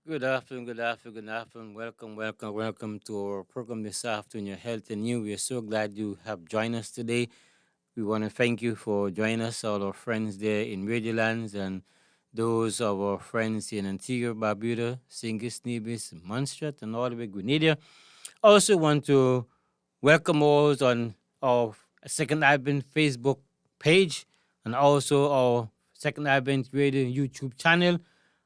Good afternoon. Welcome to our program this afternoon, Your Health and You. We are so glad you have joined us today. We want to thank you for joining us, all our friends there in Radio Lands and those of our friends in Antigua, Barbuda, Singis, Nevis, Montserrat, and all the way Grenada. Also want to welcome all on our Second Advent Facebook page and also our Second Advent Radio YouTube channel.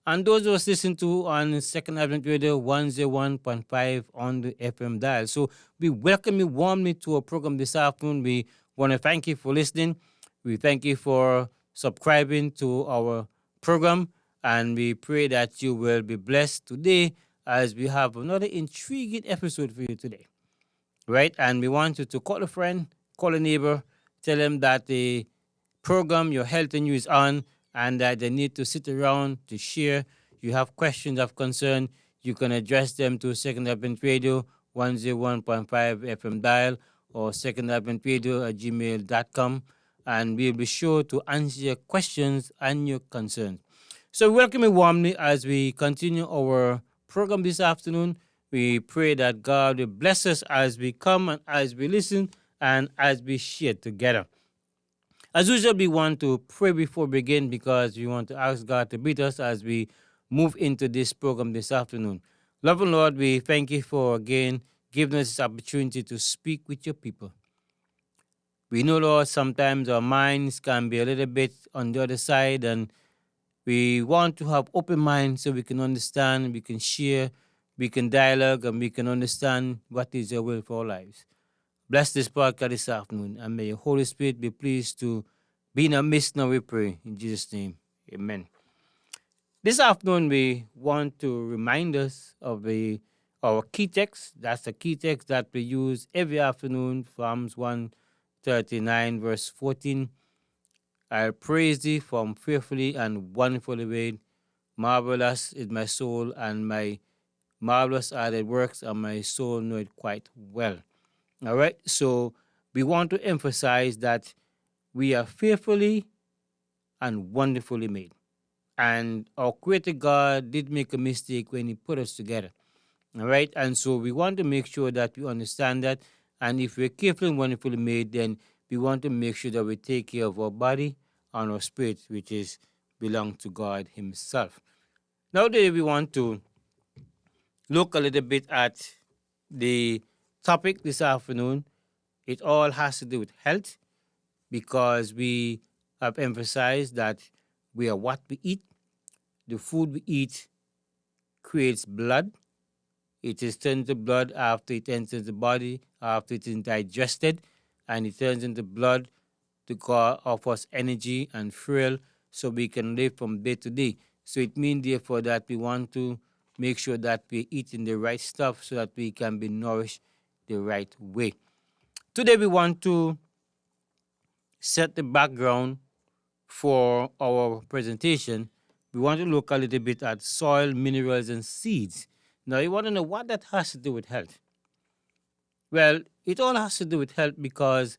And those of us listen to on Second Advent Radio 101.5 on the FM dial. So we welcome you warmly to our program this afternoon. We want to thank you for listening. We thank you for subscribing to our program. And we pray that you will be blessed today as we have another intriguing episode for you today. Right? And we want you to call a friend, call a neighbor, tell them that the program, Your Health and You, is on and that they need to sit around to share. You have questions of concern, you can address them to Second Advent Radio 101.5 FM dial or Second Advent Radio at gmail.com, and we'll be sure to answer your questions and your concerns. So, welcome you warmly as we continue our program this afternoon. We pray that God will bless us as we come and as we listen and as we share together. As usual, we want to pray before we begin because we want to ask God to be with us as we move into this program this afternoon. Loving Lord, we thank you for again giving us this opportunity to speak with your people. We know, Lord, sometimes our minds can be a little bit on the other side, and we want to have open minds so we can understand, we can share, we can dialogue, and we can understand what is your will for our lives. Bless this podcast this afternoon, and may your Holy Spirit be pleased to be in our midst now, we pray. In Jesus' name, amen. This afternoon, we want to remind us of our key text. That's the key text that we use every afternoon, Psalms 139, verse 14. I'll praise thee from fearfully and wonderfully made. Marvelous is my soul, and my marvelous are the works, and my soul know it quite well. All right, so we want to emphasize that we are fearfully and wonderfully made. And our Creator God did make a mistake when He put us together. All right, and so we want to make sure that we understand that. And if we're carefully and wonderfully made, then we want to make sure that we take care of our body and our spirit, which is belong to God Himself. Now, today we want to look a little bit at the topic this afternoon. It all has to do with health because we have emphasized that we are what we eat. The food we eat creates blood. It is turned into blood after it enters the body, after it is digested, and it turns into blood to offer us energy and fuel so we can live from day to day. So it means, therefore, that we want to make sure that we're eating the right stuff so that we can be nourished the right way. Today we want to set the background for our presentation. We want to look a little bit at soil, minerals, and seeds. Now you want to know what that has to do with health. Well, it all has to do with health because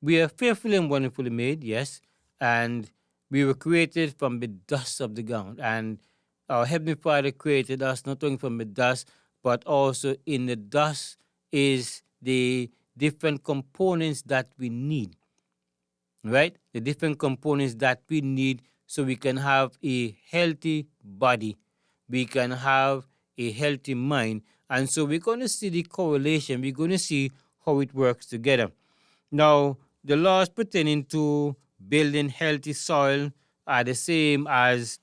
we are fearfully and wonderfully made, yes, and we were created from the dust of the ground. And our Heavenly Father created us not only from the dust, but also in the dust is the different components that we need, right? The different components that we need so we can have a healthy body, we can have a healthy mind. And so we're going to see the correlation, we're going to see how it works together. Now, the laws pertaining to building healthy soil are the same as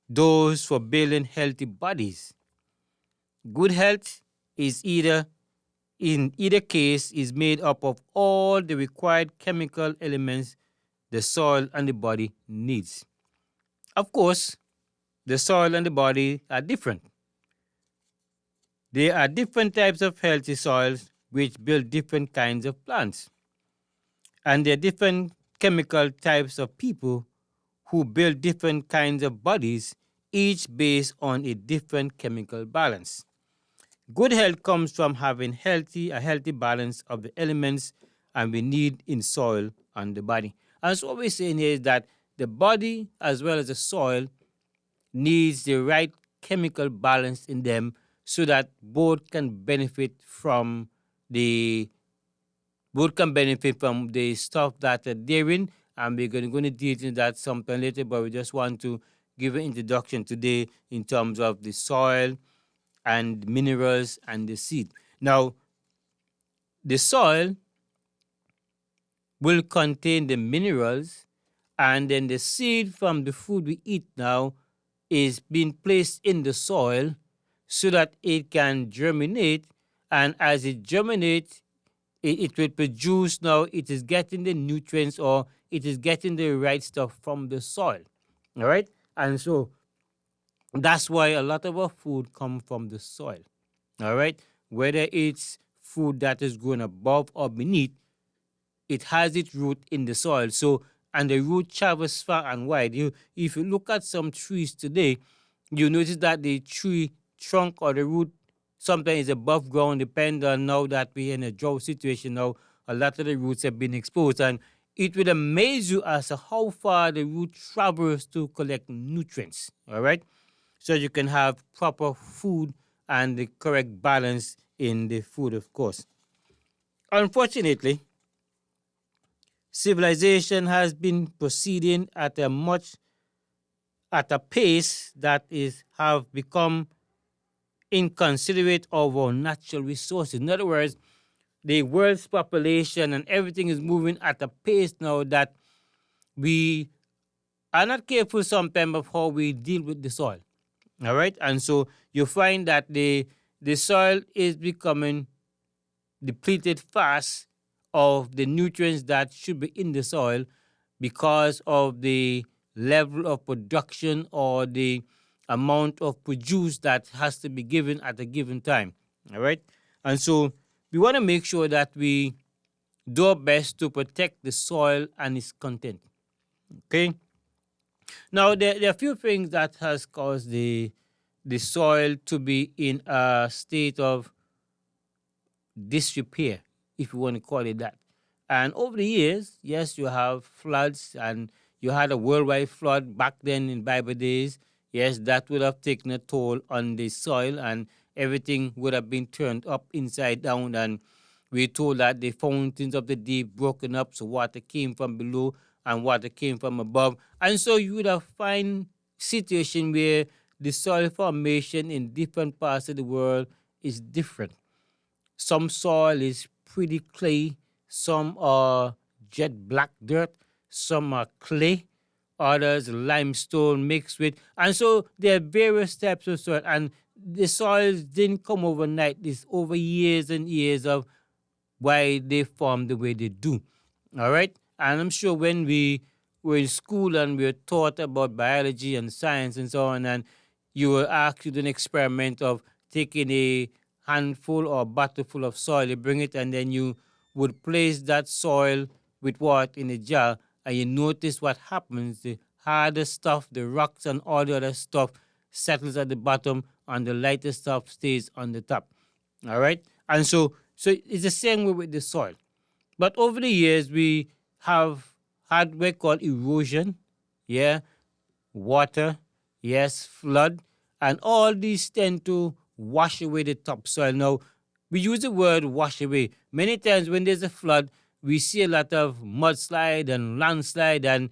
those for building healthy bodies. Good health is in either case is made up of all the required chemical elements the soil and the body needs. Of course, the soil and the body are different. There are different types of healthy soils which build different kinds of plants. And there are different chemical types of people who build different kinds of bodies, each based on a different chemical balance. Good health comes from having a healthy balance of the elements and we need in soil and the body. And so what we're saying here is that the body as well as the soil needs the right chemical balance in them so that the both can benefit from the stuff that they're in. And we're going to deal into that sometime later, but we just want to give an introduction today in terms of the soil and minerals and the seed. Now, the soil will contain the minerals, and then the seed from the food we eat now is being placed in the soil so that it can germinate. And as it germinates, it will produce. Now it is getting the nutrients, or it is getting the right stuff from the soil. All right. And so that's why a lot of our food come from the soil. All right. Whether it's food that is grown above or beneath, it has its root in the soil. So, and the root travels far and wide. If you look at some trees today, you notice that the tree trunk or the root sometimes is above ground, depending on now that we're in a drought situation now, a lot of the roots have been exposed. And it will amaze you as to how far the root travels to collect nutrients. All right. So you can have proper food and the correct balance in the food, of course. Unfortunately, civilization has been proceeding at a pace that have become inconsiderate of our natural resources. In other words, the world's population and everything is moving at a pace now that we are not careful sometimes of how we deal with the soil. All right, and so you find that the soil is becoming depleted fast of the nutrients that should be in the soil because of the level of production or the amount of produce that has to be given at a given time. All right. And so we want to make sure that we do our best to protect the soil and its content. Okay. Now there are a few things that has caused the soil to be in a state of disrepair, if you want to call it that. And over the years, yes, you have floods, and you had a worldwide flood back then in Bible days. Yes, that would have taken a toll on the soil, and everything would have been turned up inside down. And we're told that the fountains of the deep broken up, so water came from below and water came from above. And so you would have find situation where the soil formation in different parts of the world is different. Some soil is pretty clay, some are jet black dirt, some are clay, others limestone mixed with. And so there are various types of soil, and the soils didn't come overnight. It's over years and years of why they form the way they do. All right? And I'm sure when we were in school and we were taught about biology and science and so on, and you were asked to do an experiment of taking a handful or bottle full of soil, you bring it, and then you would place that soil with water in a jar, and you notice what happens. The harder stuff, the rocks and all the other stuff settles at the bottom, and the lighter stuff stays on the top. All right? And so it's the same way with the soil. But over the years, we have had what we call erosion, yeah, water, yes, flood, and all these tend to wash away the topsoil. Now, we use the word wash away. Many times when there's a flood, we see a lot of mudslide and landslide, and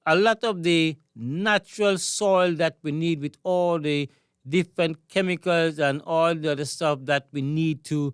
a lot of the natural soil that we need with all the different chemicals and all the other stuff that we need to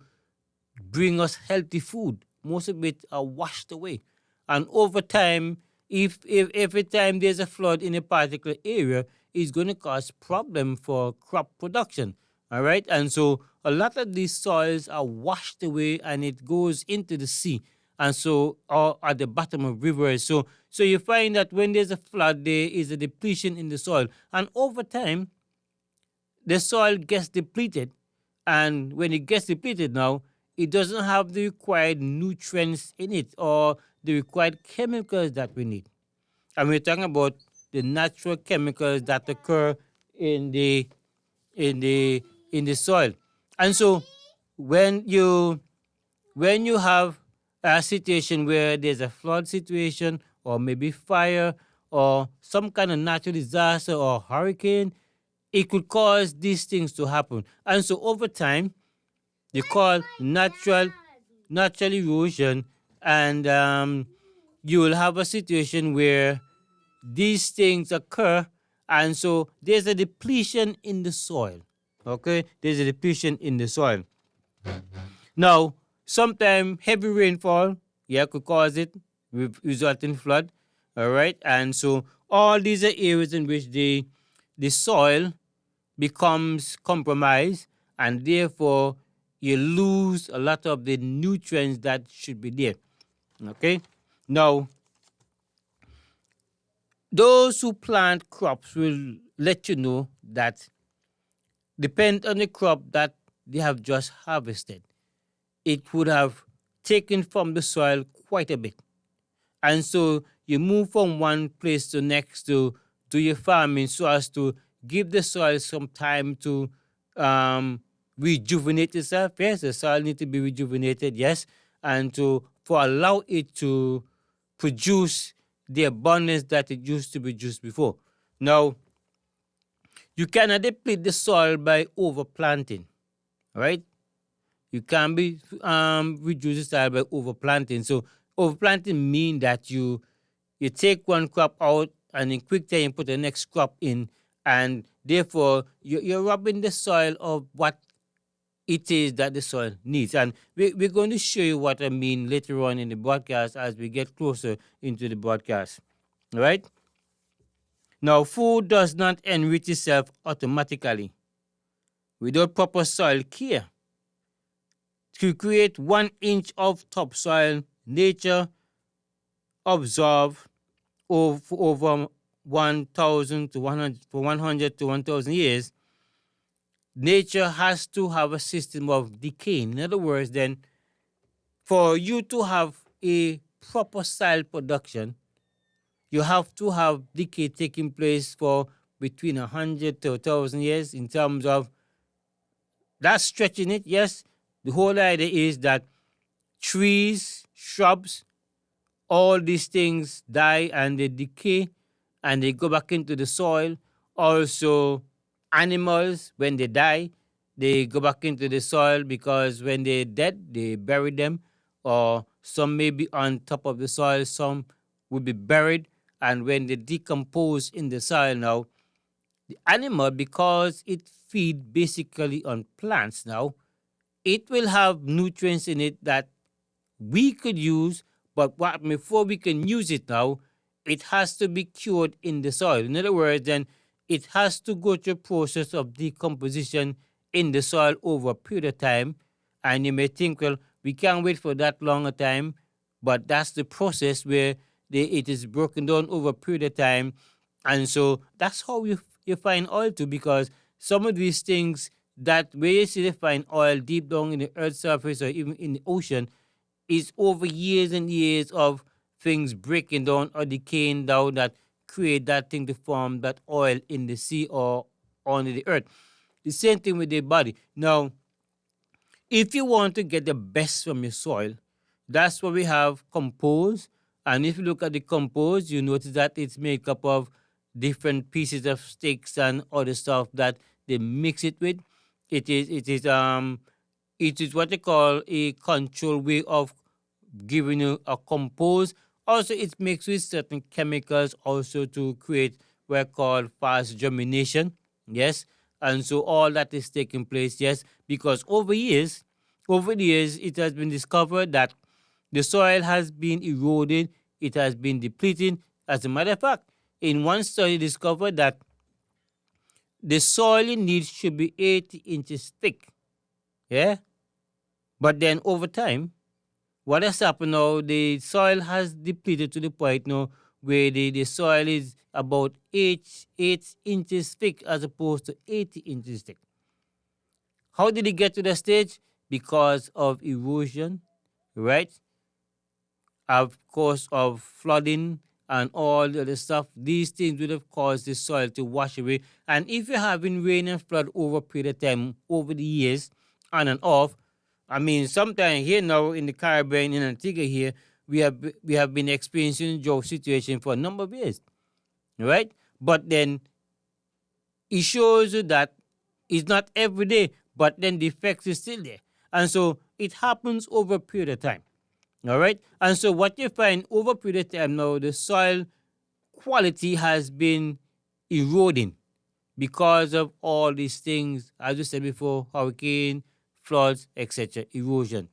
bring us healthy food. Most of it are washed away. And over time, if every time there's a flood in a particular area, it's going to cause problem for crop production. All right. And so a lot of these soils are washed away, and it goes into the sea. And so, or at the bottom of rivers. So you find that when there's a flood, there is a depletion in the soil. And over time, the soil gets depleted. And when it gets depleted now, it doesn't have the required nutrients in it or the required chemicals that we need. And we're talking about the natural chemicals that occur in the soil. And so when you have a situation where there's a flood situation, or maybe fire, or some kind of natural disaster or hurricane, it could cause these things to happen. And so over time, they call natural erosion, and you will have a situation where these things occur, and so there's a depletion in the soil. Okay, there's a depletion in the soil. Now, sometimes heavy rainfall, yeah, could cause it, with resulting flood. All right, and so all these are areas in which the soil becomes compromised, and therefore you lose a lot of the nutrients that should be there. Okay, now those who plant crops will let you know that depend on the crop that they have just harvested, it would have taken from the soil quite a bit. And so you move from one place to next to do your farming so as to give the soil some time to um, rejuvenate itself. Yes, the soil needs to be rejuvenated, yes, and to for allow it to produce the abundance that it used to produce before. Now, you cannot deplete the soil by overplanting, right? You can be reduce the soil by overplanting. So overplanting means that you take one crop out and in quick time you put the next crop in, and therefore you're robbing the soil of what it is that the soil needs. And we're going to show you what I mean later on in the broadcast as we get closer into the broadcast. All right? Now, food does not enrich itself automatically without proper soil care. To create 1 inch of topsoil, nature absorbs over 1,000 to 100 to 1,000 years. Nature has to have a system of decay. In other words, then, for you to have a proper soil production, you have to have decay taking place for between 100 to 1,000 years. In terms of that's stretching it, yes. The whole idea is that trees, shrubs, all these things die and they decay and they go back into the soil. Also, animals, when they die, they go back into the soil because when they're dead, they bury them, or some may be on top of the soil, some will be buried. And when they decompose in the soil now, the animal, because it feeds basically on plants now, it will have nutrients in it that we could use, but before we can use it now, it has to be cured in the soil. In other words, then it has to go through a process of decomposition in the soil over a period of time. And you may think, well, we can't wait for that long a time, but that's the process where it is broken down over a period of time. And so that's how you find oil too, because some of these things that where you see they find oil deep down in the earth's surface or even in the ocean is over years and years of things breaking down or decaying down that create that thing to form that oil in the sea or under the earth. The same thing with the body. Now, if you want to get the best from your soil, that's where we have compost. And if you look at the compost, you notice that it's made up of different pieces of sticks and other stuff that they mix it with. It is what they call a controlled way of giving you a compost. Also, it's mixed with certain chemicals also to create what called fast germination. Yes. And so all that is taking place, yes, because over the years, it has been discovered that the soil has been eroded, it has been depleted. As a matter of fact, in one study discovered that the soil in need should be 80 inches thick. Yeah? But then over time, what has happened now, the soil has depleted to the point now where the soil is about 8 inches thick as opposed to 80 inches thick. How did it get to that stage? Because of erosion, right? Of course, of flooding and all the other stuff. These things would have caused the soil to wash away. And if you're having rain and flood over a period of time, over the years, on and off, I mean, sometimes here now in the Caribbean, in Antigua here, we have been experiencing drought situation for a number of years, right? But then it shows you that it's not every day, but then the effects is still there. And so it happens over a period of time. All right. And so what you find over a period of time now, the soil quality has been eroding because of all these things, as we said before, hurricane, floods, etc., erosion,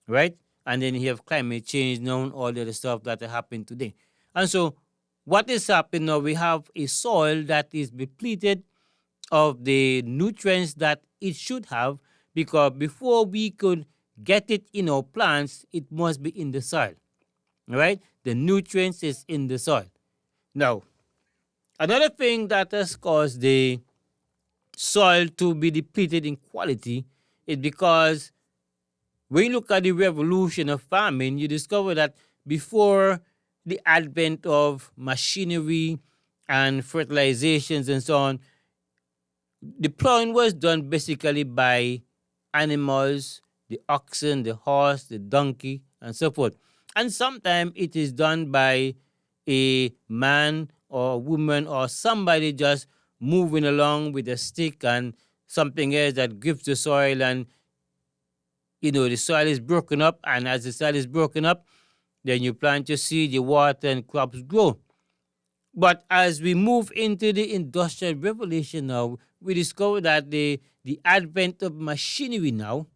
right? And then you have climate change now and all the other stuff that are happening today. And so what is happening now, we have a soil that is depleted of the nutrients that it should have, because before we could get it in our plants, it must be in the soil, right? The nutrients is in the soil. Now, another thing that has caused the soil to be depleted in quality is because when you look at the revolution of farming, you discover that before the advent of machinery and fertilizations and so on, the plowing was done basically by animals, the oxen, the horse, the donkey, and so forth. And sometimes it is done by a man or a woman or somebody just moving along with a stick and something else that grips the soil, and the soil is broken up, and as the soil is broken up, then you plant your seed, you water, and crops grow. But as we move into the industrial revolution now, we discover that the advent of machinery now,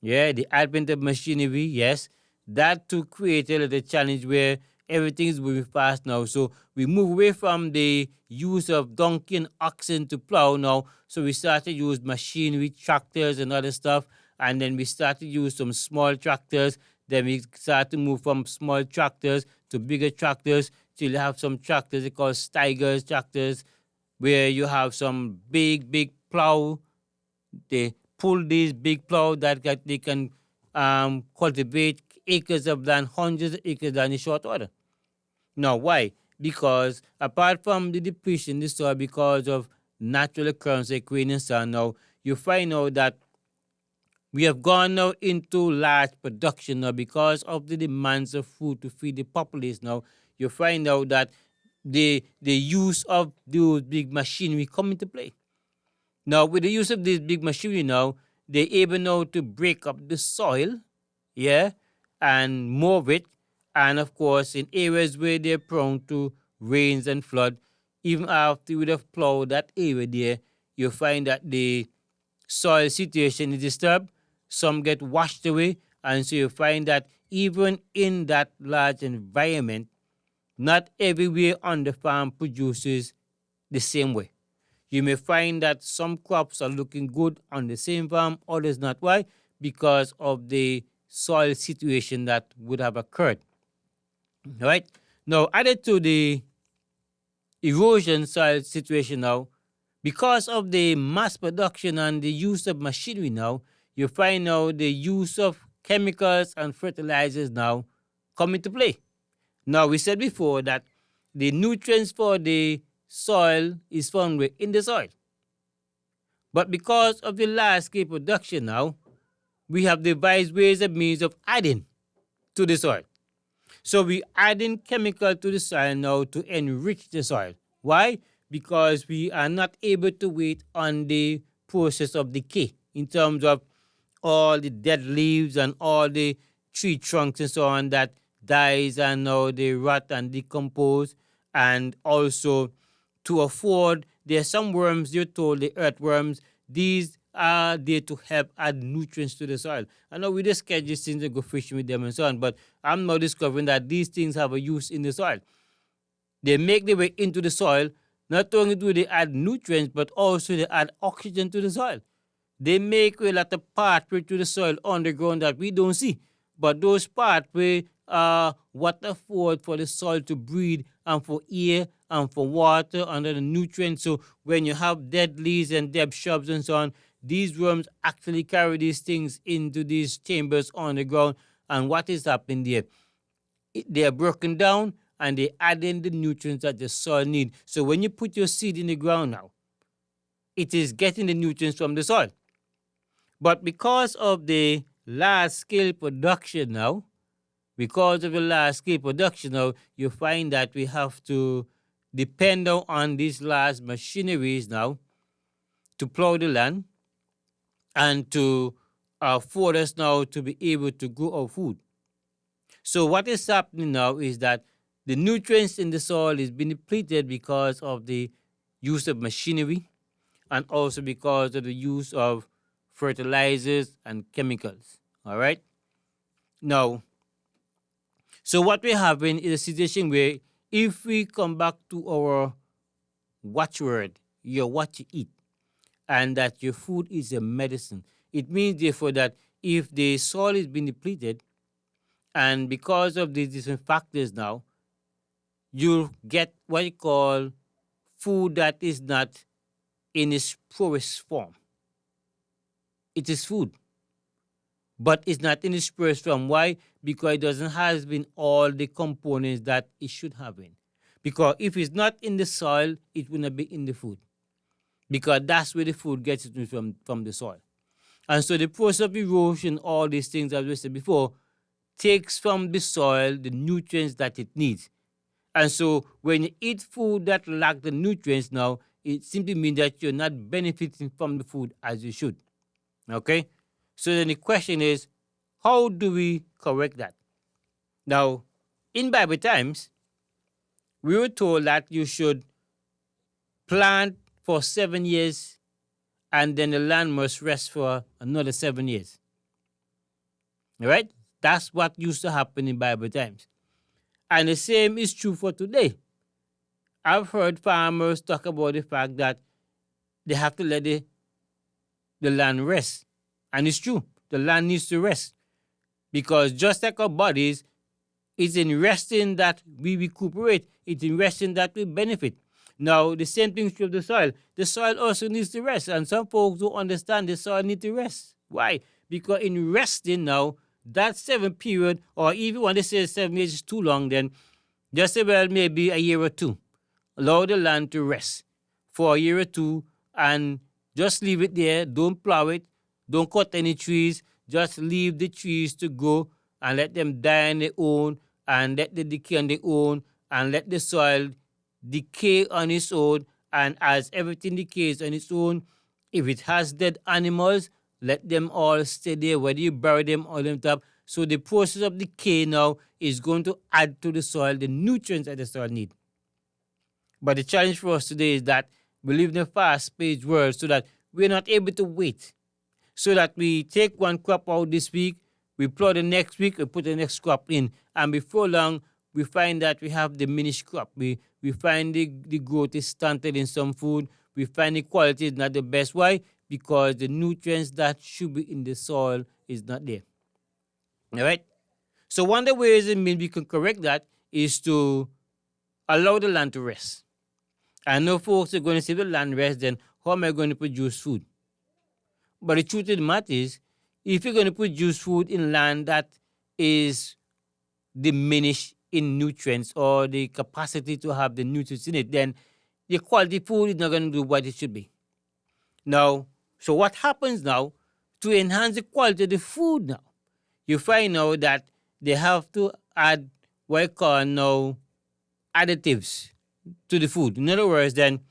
the advent of machinery, yes, that to create a little challenge where everything is moving fast now. So we move away from the use of donkey and oxen to plow now. So we started to use machinery, tractors and other stuff. And then we started to use some small tractors. Then we started to move from small tractors to bigger tractors till you have some tractors they call Steigers tractors, where you have some big plow. They pull these big plow that they can cultivate acres of land, hundreds of acres of land in short order. Now, why? Because apart from the depletion in the soil because of natural occurrence like rain and sun, now you find out that we have gone now into large production now because of the demands of food to feed the populace. Now you find out that the use of those big machinery come into play. Now with the use of this big machinery now, they're able now to break up the soil, and move it. And of course, in areas where they're prone to rains and flood, even after you would have plowed that area there, you find that the soil situation is disturbed. Some get washed away, and so you find that even in that large environment, not everywhere on the farm produces the same way. You may find that some crops are looking good on the same farm, others not. Why? Because of the soil situation that would have occurred. Right? Now, added to the erosion soil situation now, because of the mass production and the use of machinery now, you find now the use of chemicals and fertilizers now come into play. Now, we said before that the nutrients for the soil is found in the soil. But because of the large scale production now, we have devised ways and means of adding to the soil. So we adding chemical to the soil now to enrich the soil. Why? Because we are not able to wait on the process of decay in terms of all the dead leaves and all the tree trunks and so on that dies and now they rot and decompose. And also to afford, there are some worms, you're told, the earthworms, these are there to help add nutrients to the soil. I know we just catch these things and go fishing with them and so on, but I'm now discovering that these things have a use in the soil. They make their way into the soil. Not only do they add nutrients, but also they add oxygen to the soil. They make a lot of pathway to the soil underground that we don't see. But those pathways are what afford for the soil to breathe and for air and for water under the nutrients. So when you have dead leaves and dead shrubs and so on, these worms actually carry these things into these chambers on the ground. And what is happening there? They are broken down and they add in the nutrients that the soil needs. So when you put your seed in the ground now, it is getting the nutrients from the soil. But because of the large-scale production now, you find that we have to depend on these large machineries now to plow the land and to afford us now to be able to grow our food. So what is happening now is that the nutrients in the soil is being depleted because of the use of machinery and also because of the use of fertilizers and chemicals. All right. Now, so what we're having is a situation where if we come back to our watchword, your what you eat, and that your food is a medicine, it means therefore that if the soil is being depleted, and because of these different factors now, you'll get what you call food that is not in its purest form. It is food, but it's not in its purest form. Why? Because it doesn't have been all the components that it should have been. Because if it's not in the soil, it will not be in the food. Because that's where the food gets it from the soil. And so the process of erosion, all these things, as we said before, takes from the soil the nutrients that it needs. And so when you eat food that lack the nutrients now, it simply means that you're not benefiting from the food as you should. Okay? So then the question is, how do we correct that? Now, in Bible times, we were told that you should plant for 7 years and then the land must rest for another 7 years. All right? That's what used to happen in Bible times. And the same is true for today. I've heard farmers talk about the fact that they have to let the land rest. And it's true. The land needs to rest. Because just like our bodies, it's in resting that we recuperate. It's in resting that we benefit. Now, the same thing is true of the soil. The soil also needs to rest. And some folks don't understand the soil needs to rest. Why? Because in resting now, that 7 period, or even when they say 7 years is too long, then just say, well, maybe a year or two. Allow the land to rest for a year or two and just leave it there. Don't plow it. Don't cut any trees. Just leave the trees to go and let them die on their own and let them decay on their own and let the soil decay on its own. And as everything decays on its own, if it has dead animals, let them all stay there, whether you bury them or them top. So the process of decay now is going to add to the soil the nutrients that the soil needs. But the challenge for us today is that we live in a fast-paced world so that we're not able to wait. So that we take one crop out this week, we plow the next week, we put the next crop in. And before long, we find that we have diminished crop. We find the growth is stunted in some food. We find the quality is not the best. Why? Because the nutrients that should be in the soil is not there. All right? So one of the ways in which we can correct that is to allow the land to rest. I know folks are going to say, the land rest, then how am I going to produce food? But the truth of the matter is, if you're going to produce food in land that is diminished in nutrients or the capacity to have the nutrients in it, then the quality food is not going to do what it should be. Now, so what happens now to enhance the quality of the food now? You find out that they have to add what I call now additives to the food. In other words, then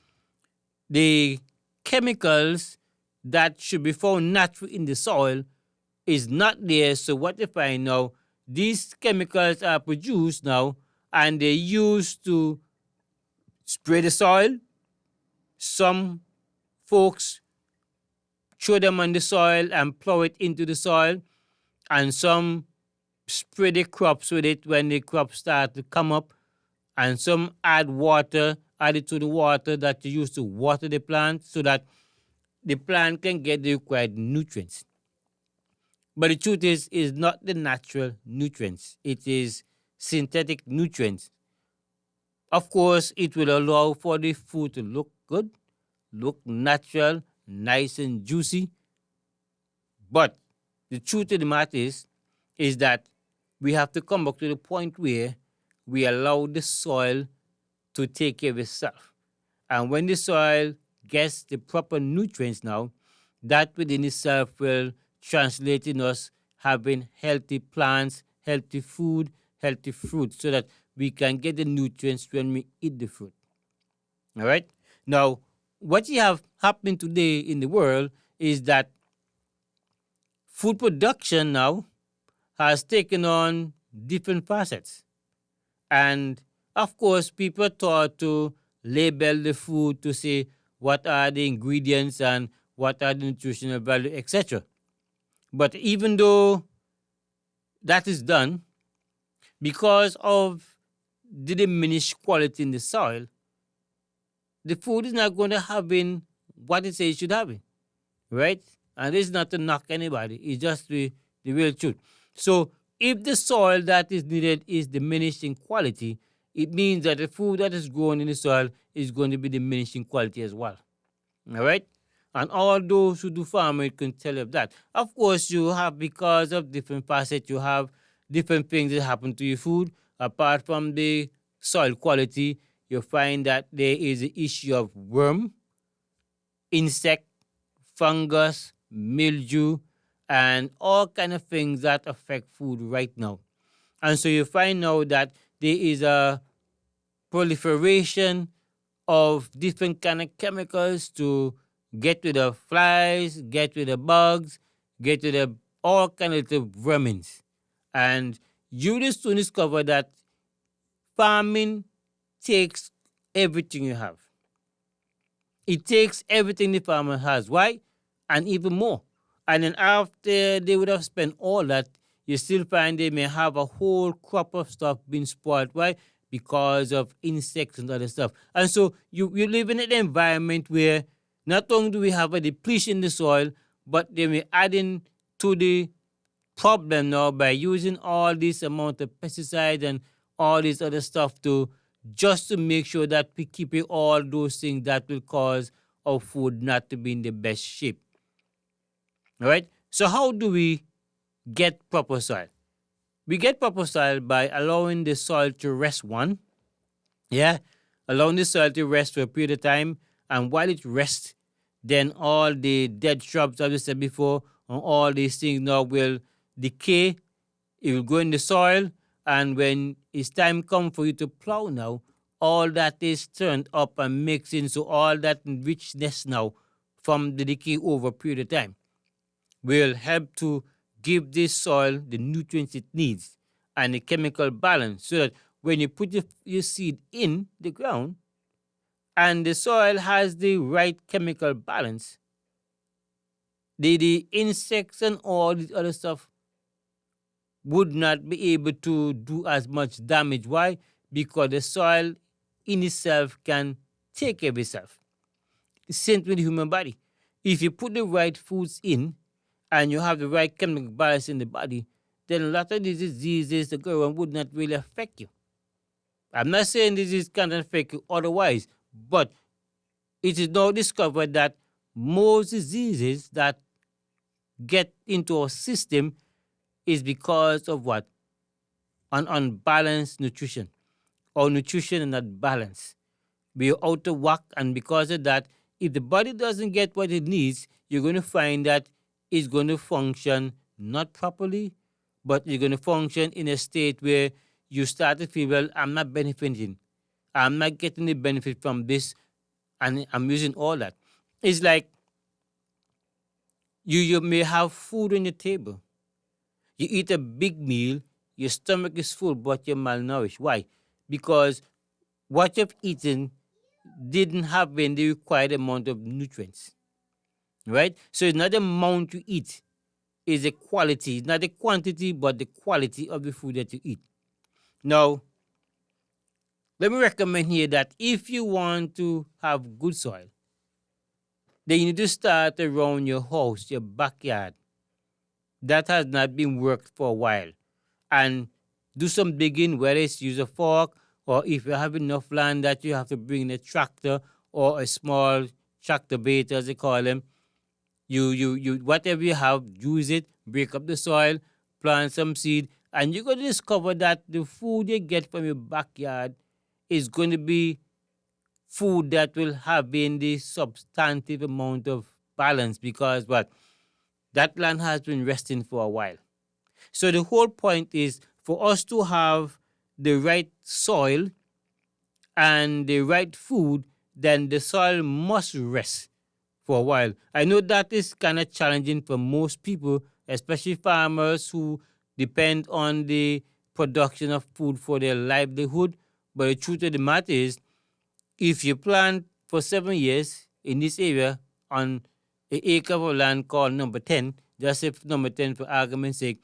the chemicals that should be found naturally in the soil is not there. So what they find now, these chemicals are produced now and they're used to spray the soil. Some folks throw them on the soil and plow it into the soil, and some spray the crops with it when the crops start to come up, and some add water, add it to the water that you use to water the plant so that the plant can get the required nutrients. But the truth is not the natural nutrients. It is synthetic nutrients. Of course, it will allow for the food to look good, look natural, nice and juicy. But the truth of the matter is that we have to come back to the point where we allow the soil to take care of itself. And when the soil gets the proper nutrients now, that within itself will translate in us having healthy plants, healthy food, healthy fruit, so that we can get the nutrients when we eat the fruit. All right? Now, what you have happening today in the world is that food production now has taken on different facets. And of course, people thought to label the food to say what are the ingredients and what are the nutritional value, etc. But even though that is done, because of the diminished quality in the soil, the food is not going to have in what it says it should have in, right? And this is not to knock anybody, it's just the real truth. So if the soil that is needed is diminished in quality, it means that the food that is grown in the soil is going to be diminished in quality as well. All right? And all those who do farming can tell you that. Of course, you have, because of different facets, you have different things that happen to your food. Apart from the soil quality, you find that there is the issue of worm, insect, fungus, mildew, and all kind of things that affect food right now. And so you find now that there is a proliferation of different kind of chemicals to get rid of flies, get rid of bugs, get rid of all kind of little vermins. And you will soon discover that farming takes everything you have. It takes everything the farmer has. Why? And even more. And then after they would have spent all that, you still find they may have a whole crop of stuff being spoiled. Why? Because of insects and other stuff. And so you live in an environment where not only do we have a depletion in the soil, but they may add in to the problem now by using all this amount of pesticides and all this other stuff to just to make sure that we keep it all those things that will cause our food not to be in the best shape. All right. So how do we get proper soil? We get proper soil by allowing the soil to rest. One, yeah, allowing the soil to rest for a period of time, and while it rests, then all the dead shrubs, as I said before, and all these things now will decay. It will go in the soil, and when it's time come for you to plow now, all that is turned up and mixed in, so all that richness now from the decay over a period of time will help to give this soil the nutrients it needs and the chemical balance, so that when you put your seed in the ground and the soil has the right chemical balance, the insects and all this other stuff would not be able to do as much damage. Why? Because the soil in itself can take care of itself. Same with the human body. If you put the right foods in and you have the right chemical balance in the body, then a lot of these diseases that go around would not really affect you. I'm not saying disease can't affect you otherwise, but it is now discovered that most diseases that get into our system is because of what? An unbalanced nutrition. Our nutrition is not balanced. We're out of whack, and because of that, if the body doesn't get what it needs, you're going to find that it's going to function not properly, but you're going to function in a state where you start to feel, well, I'm not benefiting. I'm not getting the benefit from this, and I'm using all that. It's like you may have food on your table. You eat a big meal, your stomach is full, but you're malnourished. Why? Because what you've eaten didn't have in the required amount of nutrients. Right? So it's not the amount you eat, it's the quality. It's not the quantity, but the quality of the food that you eat. Now, let me recommend here that if you want to have good soil, then you need to start around your house, your backyard. That has not been worked for a while. And do some digging, whether it's use a fork, or if you have enough land that you have to bring in a tractor or a small tractor bait, as they call them. You whatever you have, use it, break up the soil, plant some seed, and you're going to discover that the food you get from your backyard is going to be food that will have in the substantive amount of balance, because what? That land has been resting for a while. So the whole point is for us to have the right soil and the right food then the soil must rest for a while. I know that is kind of challenging for most people, especially farmers who depend on the production of food for their livelihood. But the truth of the matter is, if you plant for 7 years in this area on an acre of land called number 10, just say number 10 for argument's sake,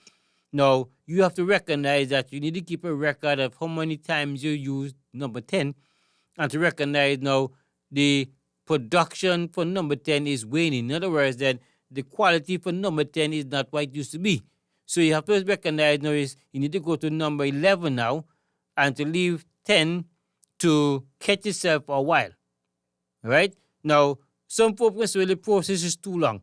now you have to recognize that you need to keep a record of how many times you use number 10, and to recognize now the production for number 10 is waning. In other words, then the quality for number 10 is not what it used to be. So you have to recognize now is you need to go to number 11 now and to leave 10 to catch itself for a while. Right? Now, some folks say the process is too long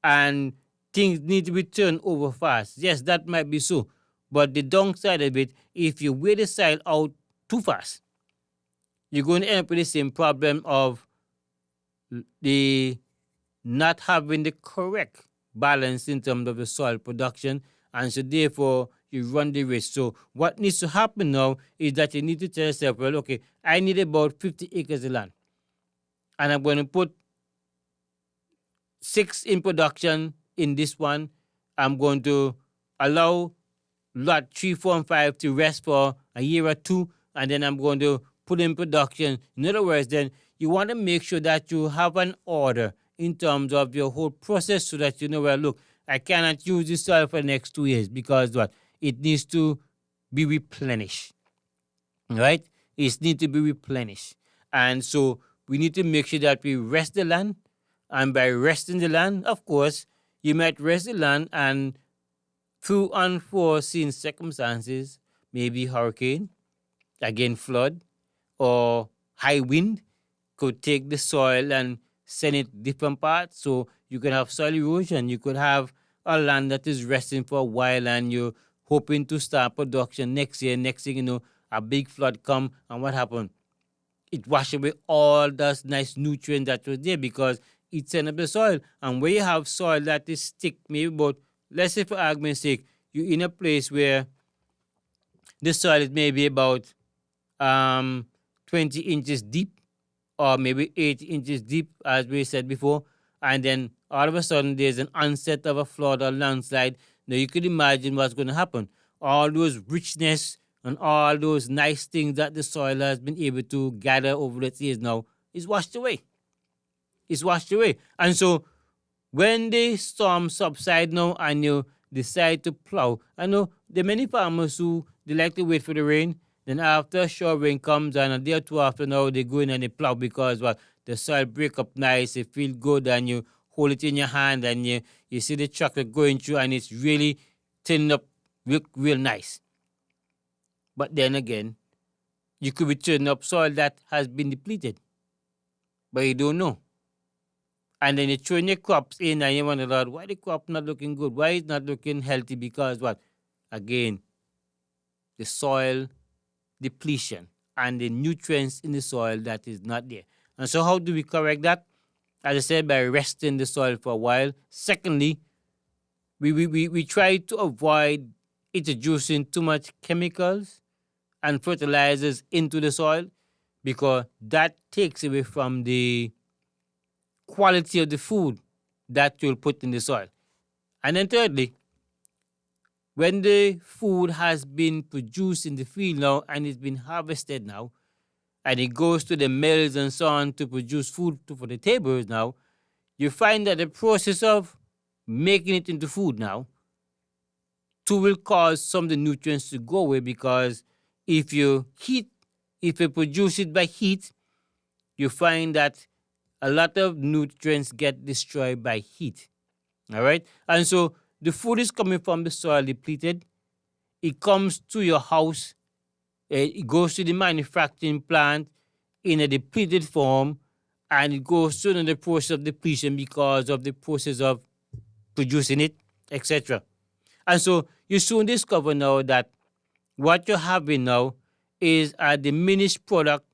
and things need to be turned over fast. Yes, that might be so. But the downside of it, if you wear the soil out too fast, you're going to end up with the same problem of the not having the correct balance in terms of the soil production, and so therefore you run the risk. So what needs to happen now is that you need to tell yourself, well, okay, I need about 50 acres of land, and I'm going to put 6 in production in this one. I'm going to allow lot 3, 4, and 5 to rest for a year or two, and then I'm going to put in production. In other words, then you want to make sure that you have an order in terms of your whole process so that you know, well, look, I cannot use this soil for the next 2 years because what? It needs to be replenished, right? It needs to be replenished. And so we need to make sure that we rest the land. And by resting the land, of course, you might rest the land and through unforeseen circumstances, maybe hurricane, again flood, or high wind could take the soil and send it different parts. So you can have soil erosion. You could have a land that is resting for a while and you're hoping to start production next year. Next thing you know, a big flood come, and what happened? It washed away all those nice nutrients that was there because it sent up the soil. And where you have soil that is thick, maybe about, let's say for argument's sake, you're in a place where the soil is maybe about 20 inches deep or maybe 8 inches deep, as we said before, and then all of a sudden there's an onset of a flood or landslide. Now you could imagine what's going to happen. All those richness and all those nice things that the soil has been able to gather over the years now is washed away. It's washed away. And so when the storm subside now and you decide to plow, I know there are many farmers who they like to wait for the rain. Then after a short rain comes and a day or two after now they go in and they plow because what, the soil break up nice, it feel good, and you hold it in your hand and you see the tractor going through and it's really turning up real nice. But then again, you could be turning up soil that has been depleted, but you don't know. And then you throw your crops in and you wonder, Lord, why the crop not looking good? Why it's not looking healthy? Because what? Again, the soil depletion and the nutrients in the soil that is not there. And so how do we correct that? As I said, by resting the soil for a while. Secondly, we try to avoid introducing too much chemicals and fertilizers into the soil because that takes away from the quality of the food that you'll put in the soil. And then thirdly, when the food has been produced in the field now and it's been harvested now, and it goes to the mills and so on to produce food for the tables now, you find that the process of making it into food now too will cause some of the nutrients to go away because if you produce it by heat, you find that a lot of nutrients get destroyed by heat. All right? And so the food is coming from the soil depleted. It comes to your house. It goes to the manufacturing plant in a depleted form, and it goes through the process of depletion because of the process of producing it, etc. And so you soon discover now that what you're having now is a diminished product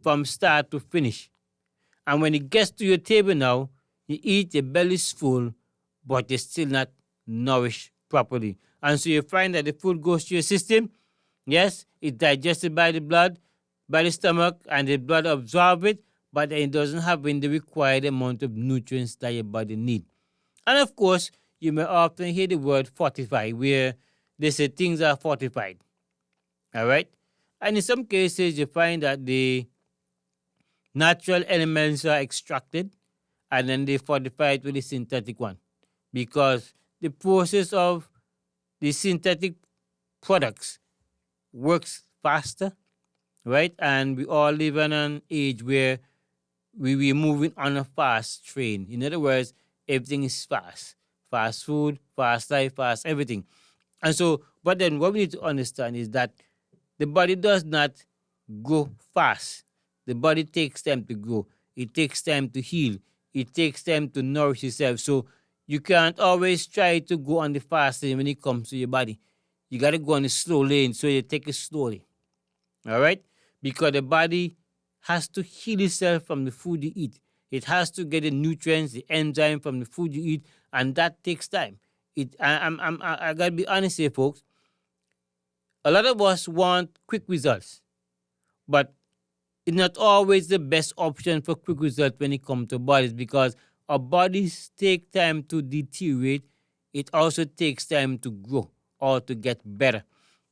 from start to finish. And when it gets to your table now, you eat, your belly's full, but you're still not nourished properly. And so you find that the food goes to your system. Yes, it's digested by the blood, by the stomach, and the blood absorbs it, but it doesn't have in the required amount of nutrients that your body need. And of course, you may often hear the word fortified, where they say things are fortified. All right. And in some cases, you find that the natural elements are extracted and then they fortify it with the synthetic one, because the process of the synthetic products works faster, right? And we all live in an age where we're moving on a fast train. In other words, everything is fast. Fast food, fast life, fast everything. And so, but then what we need to understand is that the body does not grow fast. The body takes time to grow. It takes time to heal. It takes time to nourish itself. So you can't always try to go on the fast lane when it comes to your body. You got to go on the slow lane, so you take it slowly. All right? Because the body has to heal itself from the food you eat. It has to get the nutrients, the enzyme from the food you eat, and that takes time. I gotta be honest here, folks. A lot of us want quick results, but it's not always the best option for quick results when it comes to bodies, because our bodies take time to deteriorate. It also takes time to grow or to get better.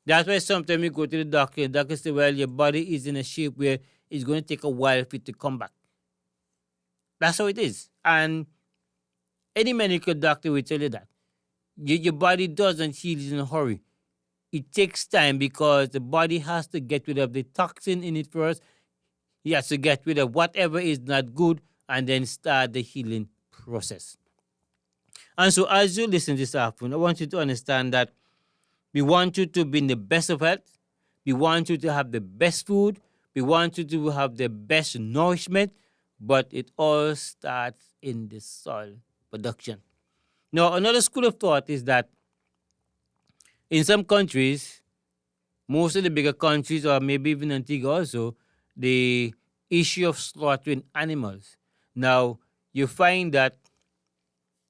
That's why sometimes you go to the doctor say, well, your body is in a shape where it's going to take a while for it to come back. That's how it is. And any medical doctor will tell you that. Your body doesn't heal in a hurry. It takes time because the body has to get rid of the toxin in it first. He has to get rid of whatever is not good and then start the healing process. And so as you listen this afternoon, I want you to understand that we want you to be in the best of health. We want you to have the best food. We want you to have the best nourishment. But it all starts in the soil production. Now, another school of thought is that in some countries, most of the bigger countries, or maybe even Antigua also, the issue of slaughtering animals. Now, you find that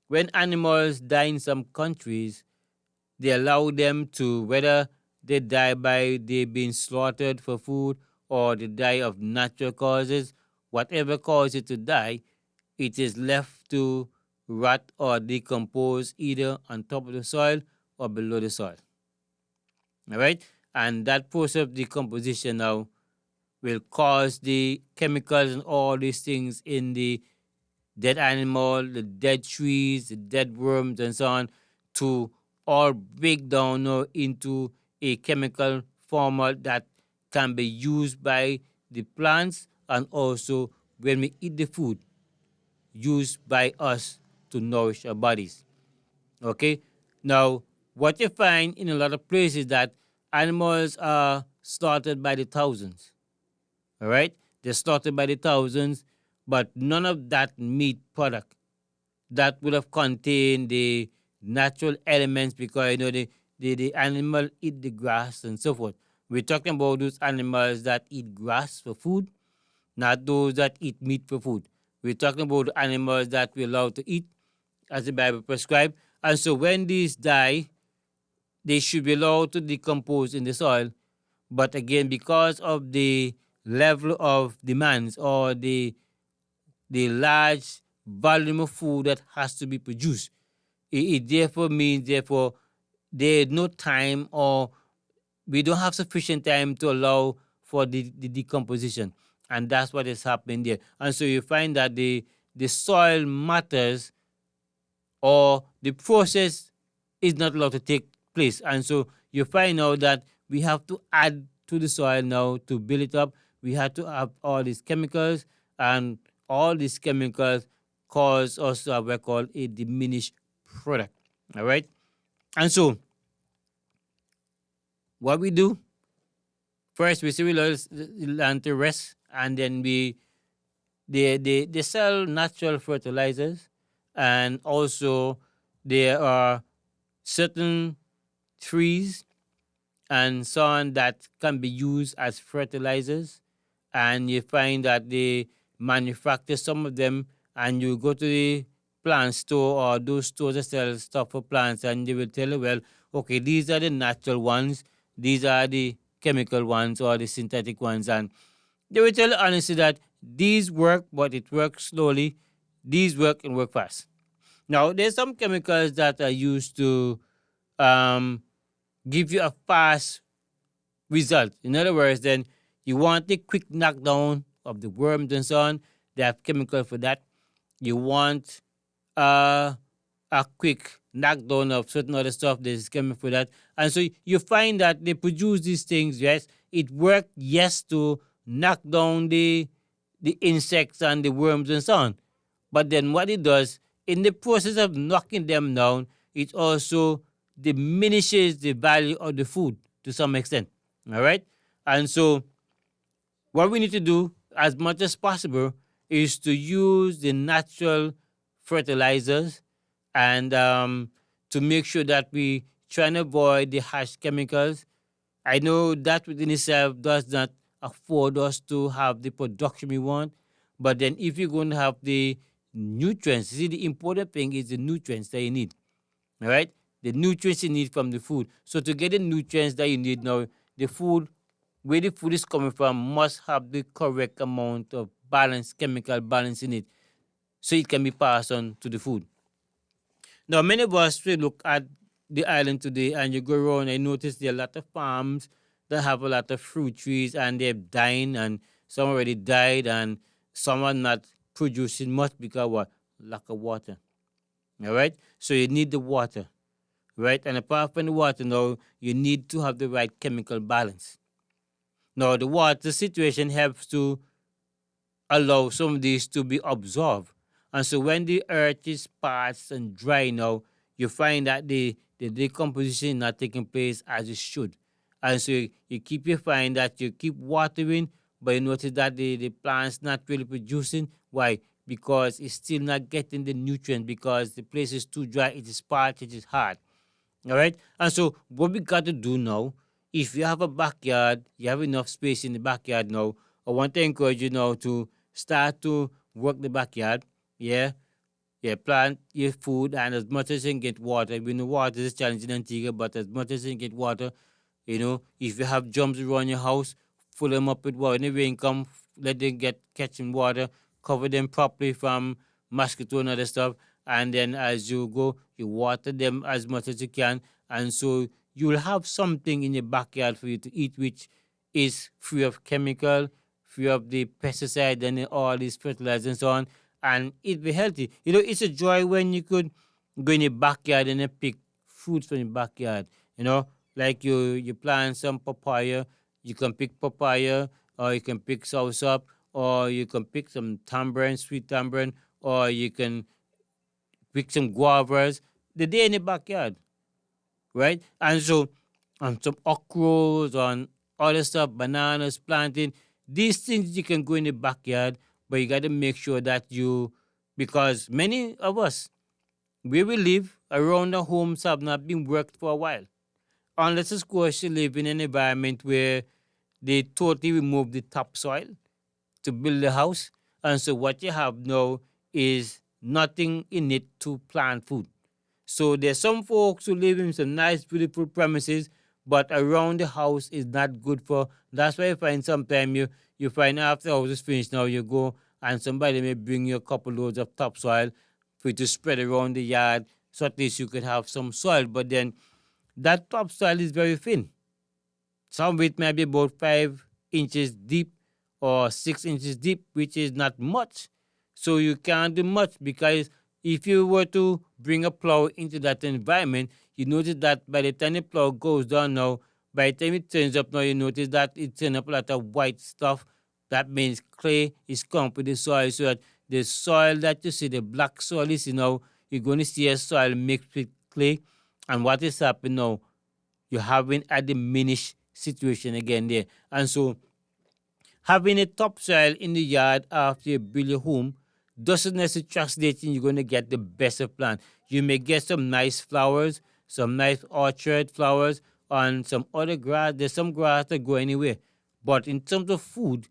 when animals die in some countries, they allow them to, whether they die by they being slaughtered for food or they die of natural causes, whatever causes it to die, it is left to rot or decompose either on top of the soil or below the soil. All right? And that process of decomposition now will cause the chemicals and all these things in the dead animal, the dead trees, the dead worms, and so on, to all break down into a chemical formula that can be used by the plants and also when we eat the food used by us to nourish our bodies. Okay? Now, what you find in a lot of places that animals are slaughtered by the thousands. All right? They're slaughtered by the thousands, but none of that meat product that would have contained the natural elements, because the animal eat the grass and so forth. We're talking about those animals that eat grass for food, not those that eat meat for food. We're talking about animals that we're allowed to eat as the Bible prescribes. And so when these die, they should be allowed to decompose in the soil. But again, because of the level of demands or the large volume of food that has to be produced, it therefore means there's no time, or we don't have sufficient time to allow for the decomposition. And that's what is happening there. And so you find that the soil matters, or the process is not allowed to take place. And so you find out that we have to add to the soil now to build it up. We have to have all these chemicals, and all these chemicals cause us to have what we call a diminished product. All right? And so what we do, first we say we learn to rest, and then they sell natural fertilizers, and also there are certain trees and so on that can be used as fertilizers, and you find that they manufacture some of them, and you go to the plant store or those stores that sell stuff for plants, and they will tell you, well, okay, these are the natural ones, these are the chemical ones or the synthetic ones, and they will tell you honestly that These work, but it works slowly. These work and work fast. Now, there's some chemicals that are used to um, give you a fast result. In other words, then you want a quick knockdown of the worms and so on. They have chemical for that. You want uh, a quick knockdown of certain other stuff. There's chemical for that. And so you find that they produce these things, yes. It worked, yes, to knock down the insects and the worms and so on. But then what it does, in the process of knocking them down, it also diminishes the value of the food to some extent. All right? And so what we need to do as much as possible is to use the natural fertilizers and to make sure that we try and avoid the harsh chemicals. I know that within itself does not afford us to have the production we want, but then if you're going to have the nutrients, see, the important thing is the nutrients that you need. All right, the nutrients you need from the food. So to get the nutrients that you need now, the food, where the food is coming from, must have the correct amount of balance, chemical balance in it, so it can be passed on to the food. Now, many of us will look at the island today and you go around and notice there are a lot of farms that have a lot of fruit trees and they're dying, and some already died, and some are not producing much because what? Lack of water. All right? So you need the water, right? And apart from the water now, you need to have the right chemical balance. Now, the water situation helps to allow some of these to be absorbed. And so when the earth is parched and dry now, you find that the decomposition is not taking place as it should. And so you find that you keep watering, but you notice that the plant's not really producing. Why? Because it's still not getting the nutrient, because the place is too dry, it is parched, it is hard. All right? And so what we got to do now, if you have a backyard, you have enough space in the backyard now, I want to encourage you now to start to work the backyard. Yeah. Yeah, plant your food, and as much as you can get water. We know water is challenging in Antigua, but as much as you can get water, if you have drums around your house, fill them up with water. When the rain come, let them get catching water, cover them properly from mosquito and other stuff, and then as you go, you water them as much as you can, and so you'll have something in your backyard for you to eat, which is free of chemical, free of the pesticide and all these fertilizers and so on, and it be healthy. It's a joy when you could go in your backyard and then pick fruits from your backyard. Like you plant some papaya, you can pick papaya, or you can pick soursop, or you can pick some tamarind, sweet tamarind, or you can pick some guavas. They're there in the backyard, right? And so, on some okras, on other stuff, bananas, planting, these things you can go in the backyard, but you got to make sure that because many of us, where we live, around the homes have not been worked for a while. Unless, of course, you live in an environment where they totally remove the topsoil to build the house. And so what you have now is nothing in it to plant food. So there's some folks who live in some nice, beautiful premises, but around the house is not good for. That's why you find sometimes you find after the house is finished now, you go and somebody may bring you a couple loads of topsoil for you to spread around the yard, so at least you could have some soil. But then that topsoil is very thin. Some of it may be about 5 inches deep or 6 inches deep, which is not much. So you can't do much, because if you were to bring a plow into that environment, you notice that by the time the plow goes down now, by the time it turns up now, you notice that it turns up a lot of white stuff. That means clay is come with the soil, so that the soil that you see, the black soil is, you're going to see a soil mixed with clay. And what is happening now? You're having a diminished situation again there. And so having a topsoil in the yard after you build your home doesn't necessarily translate in you're going to get the best of plant. You may get some nice flowers, some nice orchard flowers, and some other grass. There's some grass that go anywhere. But in terms of food,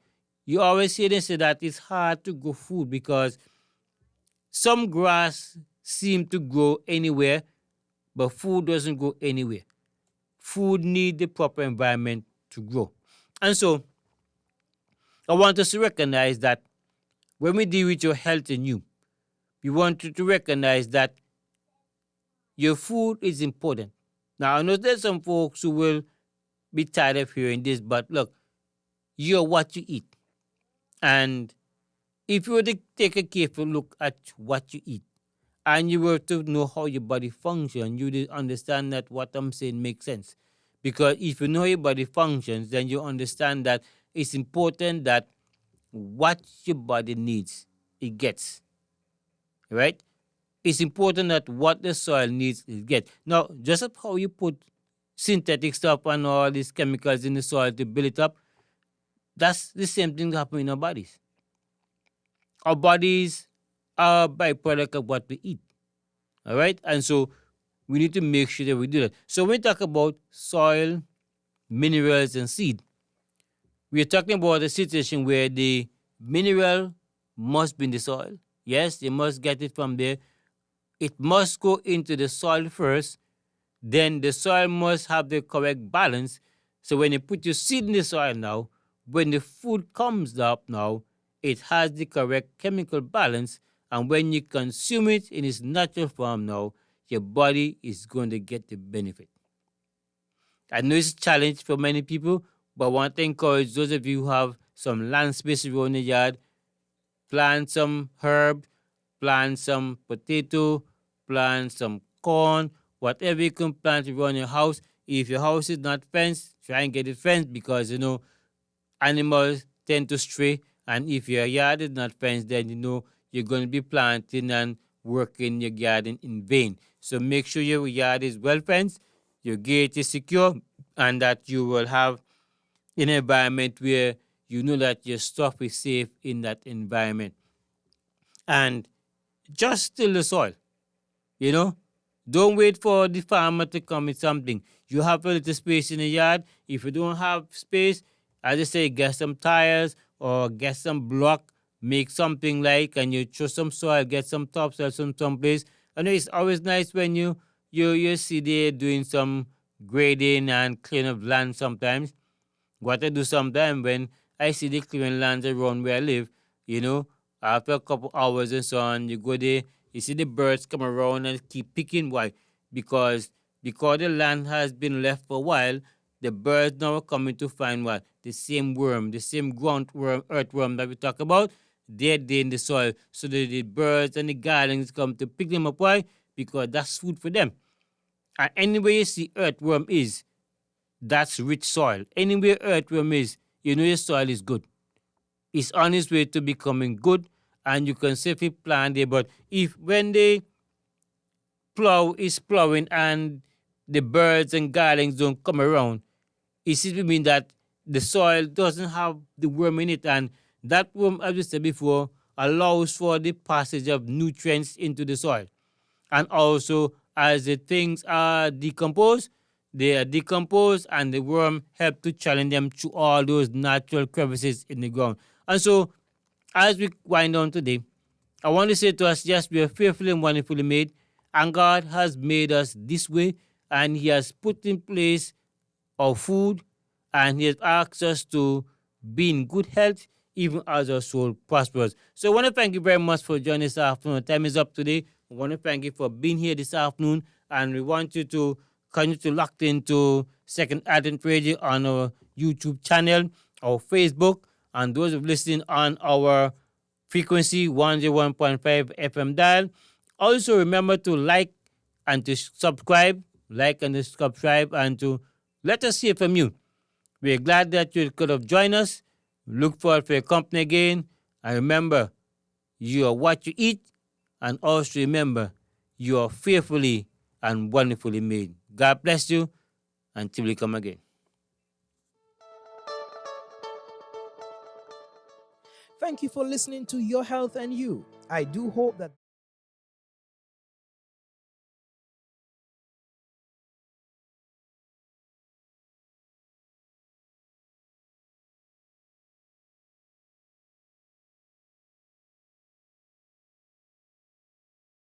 you always hear them say that it's hard to grow food, because some grass seem to grow anywhere, but food doesn't go anywhere. Food need the proper environment to grow. And so I want us to recognize that when we deal with your health and you, we want you to recognize that your food is important. Now, I know there's some folks who will be tired of hearing this, but look, you're what you eat. And if you were to take a careful look at what you eat, and you were to know how your body functions, you would understand that what I'm saying makes sense. Because if you know how your body functions, then you understand that it's important that what your body needs, it gets. Right? It's important that what the soil needs, it gets. Now, just of how you put synthetic stuff and all these chemicals in the soil to build it up, that's the same thing that happens in our bodies. Our bodies are a byproduct of what we eat. All right? And so we need to make sure that we do that. So when we talk about soil, minerals, and seed, we are talking about a situation where the mineral must be in the soil. Yes, they must get it from there. It must go into the soil first. Then the soil must have the correct balance. So when you put your seed in the soil now, when the food comes up now, it has the correct chemical balance. And when you consume it in its natural form now, your body is going to get the benefit. I know it's a challenge for many people, but I want to encourage those of you who have some land space around the yard, plant some herb, plant some potato, plant some corn, whatever you can plant around your house. If your house is not fenced, try and get it fenced because animals tend to stray. And if your yard is not fenced, then you're going to be planting and working your garden in vain. So make sure your yard is well fenced, your gate is secure, and that you will have an environment where you know that your stuff is safe in that environment. And just till the soil. You know, don't wait for the farmer to come with something. You have a little space in the yard. If you don't have space, as I say, get some tires or get some block, make something like, and you throw some soil, get some topsoil from someplace. I know it's always nice when you see they doing some grading and clean of land sometimes. What I do sometimes when I see the clearing lands around where I live, you know, after a couple hours and so on, you go there, you see the birds come around and keep picking. Why? Because because the land has been left for a while, the birds now are coming to find what? The same worm, the same ground worm, earthworm that we talk about, they're there in the soil. So the birds and the gardens come to pick them up. Why? Because that's food for them. And anywhere you see earthworm is, that's rich soil. Anywhere earthworm is, you know your soil is good. It's on its way to becoming good, and you can safely plant it. But if when the plow is plowing and the birds and garlands don't come around, it simply means that the soil doesn't have the worm in it, and that worm, as we said before, allows for the passage of nutrients into the soil. And also, as the things are decomposed, they are decomposed, and the worm help to challenge them through all those natural crevices in the ground. And so, as we wind down today, I want to say to us, yes, we are fearfully and wonderfully made, and God has made us this way, and He has put in place our food, and He has asked us to be in good health, even as our soul prospers. So I want to thank you very much for joining this afternoon. Time is up today. I want to thank you for being here this afternoon, and we want you to continue to lock into Second Advent Radio on our YouTube channel, our Facebook, and those of listening on our frequency 101.5 FM dial. Also, remember to and to subscribe, and to subscribe, and to let us hear from you. We're glad that you could have joined us. Look forward for your company again. And remember, you are what you eat. And also remember, you are fearfully and wonderfully made. God bless you until we come again. Thank you for listening to Your Health and You. I do hope that